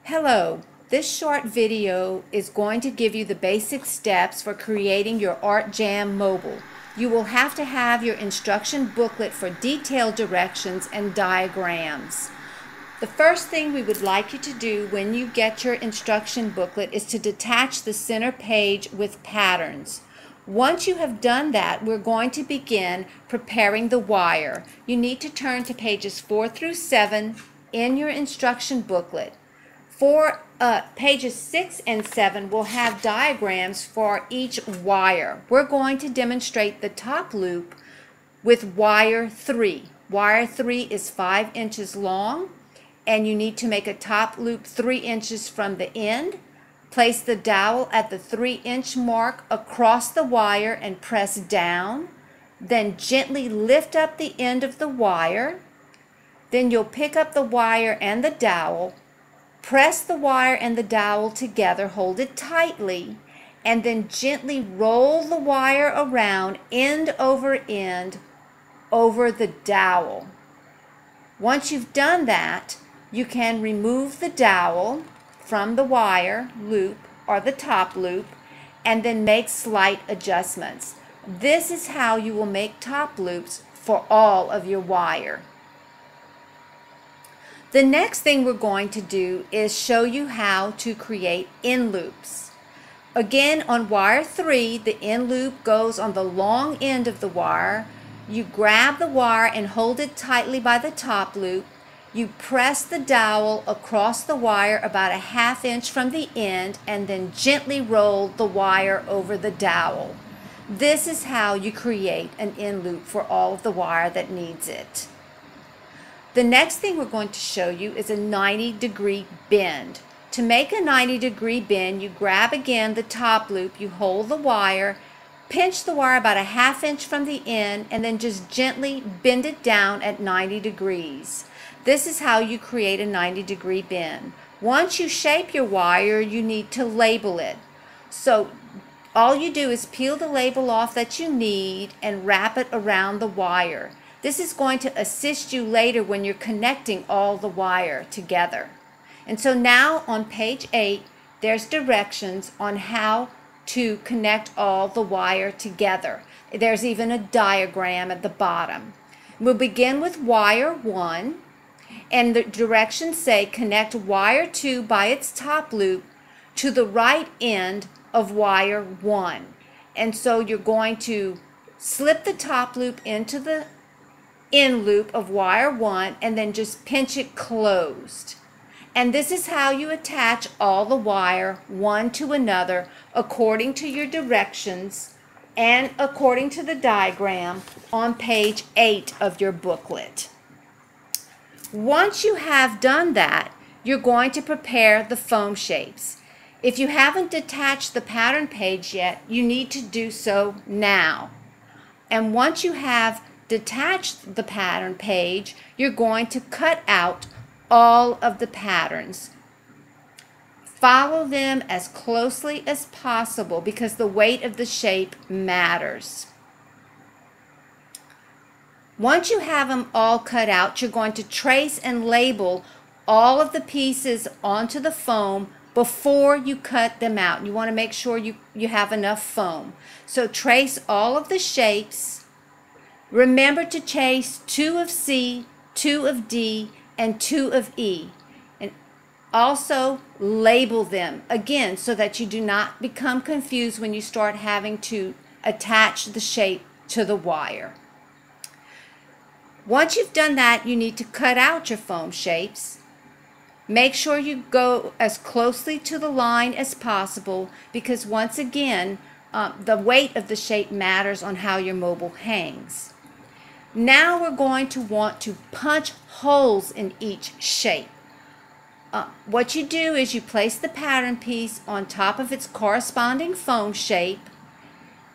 Hello, this short video is going to give you the basic steps for creating your ArtJam mobile. You will have to have your instruction booklet for detailed directions and diagrams. The first thing we would like you to do when you get your instruction booklet is to detach the center page with patterns. Once you have done that, we're going to begin preparing the wire. You need to turn to pages 4 through 7 in your instruction booklet. For pages 6 and 7 will have diagrams for each wire. We're going to demonstrate the top loop with wire 3. Wire 3 is 5 inches long, and you need to make a top loop 3 inches from the end. Place the dowel at the 3-inch mark across the wire and press down. Then gently lift up the end of the wire. Then you'll pick up the wire and the dowel. Press the wire and the dowel together, hold it tightly, and then gently roll the wire around end over the dowel. Once you've done that, you can remove the dowel from the wire loop or the top loop and then make slight adjustments. This is how you will make top loops for all of your wire. The next thing we're going to do is show you how to create end loops. Again, on wire 3, the end loop goes on the long end of the wire. You grab the wire and hold it tightly by the top loop. You press the dowel across the wire about a 1/2 inch from the end and then gently roll the wire over the dowel. This is how you create an end loop for all of the wire that needs it. The next thing we're going to show you is a 90-degree bend. To make a 90-degree bend, you grab again the top loop, you hold the wire, pinch the wire about a 1/2 inch from the end, and then just gently bend it down at 90 degrees. This is how you create a 90-degree bend. Once you shape your wire, you need to label it. So all you do is peel the label off that you need and wrap it around the wire. This is going to assist you later when you're connecting all the wire together. And so now on page 8, there's directions on how to connect all the wire together. There's even a diagram at the bottom. We'll begin with wire 1, and the directions say connect wire 2 by its top loop to the right end of wire 1. And so you're going to slip the top loop into the end loop of wire 1 and then just pinch it closed. And this is how you attach all the wire one to another according to your directions and according to the diagram on page 8 of your booklet. Once you have done that, you're going to prepare the foam shapes. If you haven't detached the pattern page yet, you need to do so now. And once you have detached the pattern page, you're going to cut out all of the patterns. Follow them as closely as possible because the weight of the shape matters. Once you have them all cut out, you're going to trace and label all of the pieces onto the foam before you cut them out. You want to make sure you have enough foam. So trace all of the shapes. Remember to trace 2 of C, 2 of D, and 2 of E. And also label them, again, so that you do not become confused when you start having to attach the shape to the wire. Once you've done that, you need to cut out your foam shapes. Make sure you go as closely to the line as possible because once again, the weight of the shape matters on how your mobile hangs. Now we're going to want to punch holes in each shape. What you do is you place the pattern piece on top of its corresponding foam shape,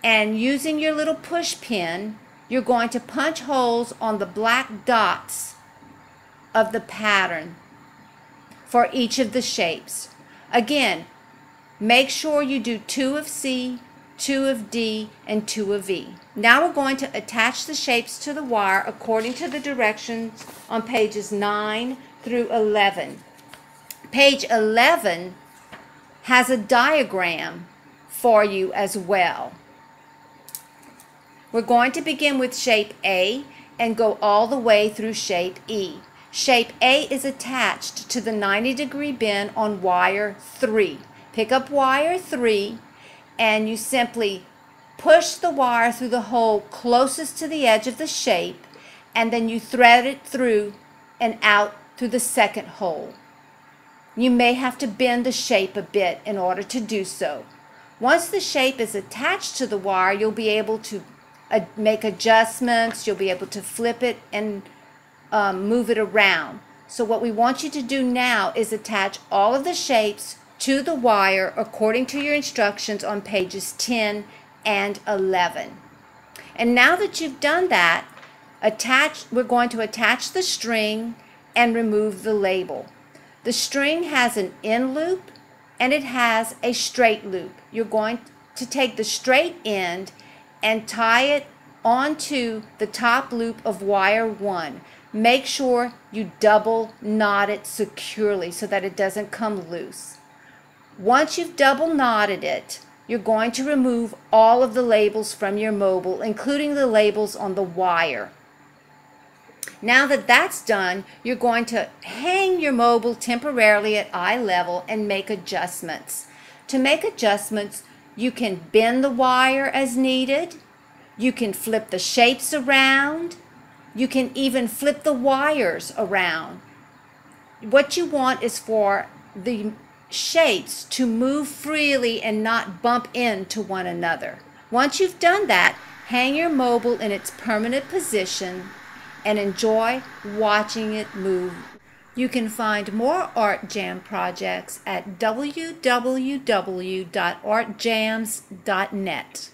and using your little push pin, you're going to punch holes on the black dots of the pattern for each of the shapes. Again, make sure you do 2 of C, 2 of D, and 2 of E. Now we're going to attach the shapes to the wire according to the directions on pages 9 through 11. Page 11 has a diagram for you as well. We're going to begin with shape A and go all the way through shape E. Shape A is attached to the 90-degree bend on wire 3. Pick up wire 3 and you simply push the wire through the hole closest to the edge of the shape, and then you thread it through and out through the second hole. You may have to bend the shape a bit in order to do so. Once the shape is attached to the wire, you'll be able to make adjustments. You'll be able to flip it and move it around. So what we want you to do now is attach all of the shapes to the wire according to your instructions on pages 10 and 11. And now that you've done that, we're going to attach the string and remove the label. The string has an end loop and it has a straight loop. You're going to take the straight end and tie it onto the top loop of wire 1. Make sure you double knot it securely so that it doesn't come loose. Once you've double knotted it, you're going to remove all of the labels from your mobile, including the labels on the wire. Now that that's done, you're going to hang your mobile temporarily at eye level and make adjustments. To make adjustments, you can bend the wire as needed. You can flip the shapes around. You can even flip the wires around. What you want is for the shapes to move freely and not bump into one another. Once you've done that, hang your mobile in its permanent position and enjoy watching it move. You can find more ArtJam projects at www.artjams.net.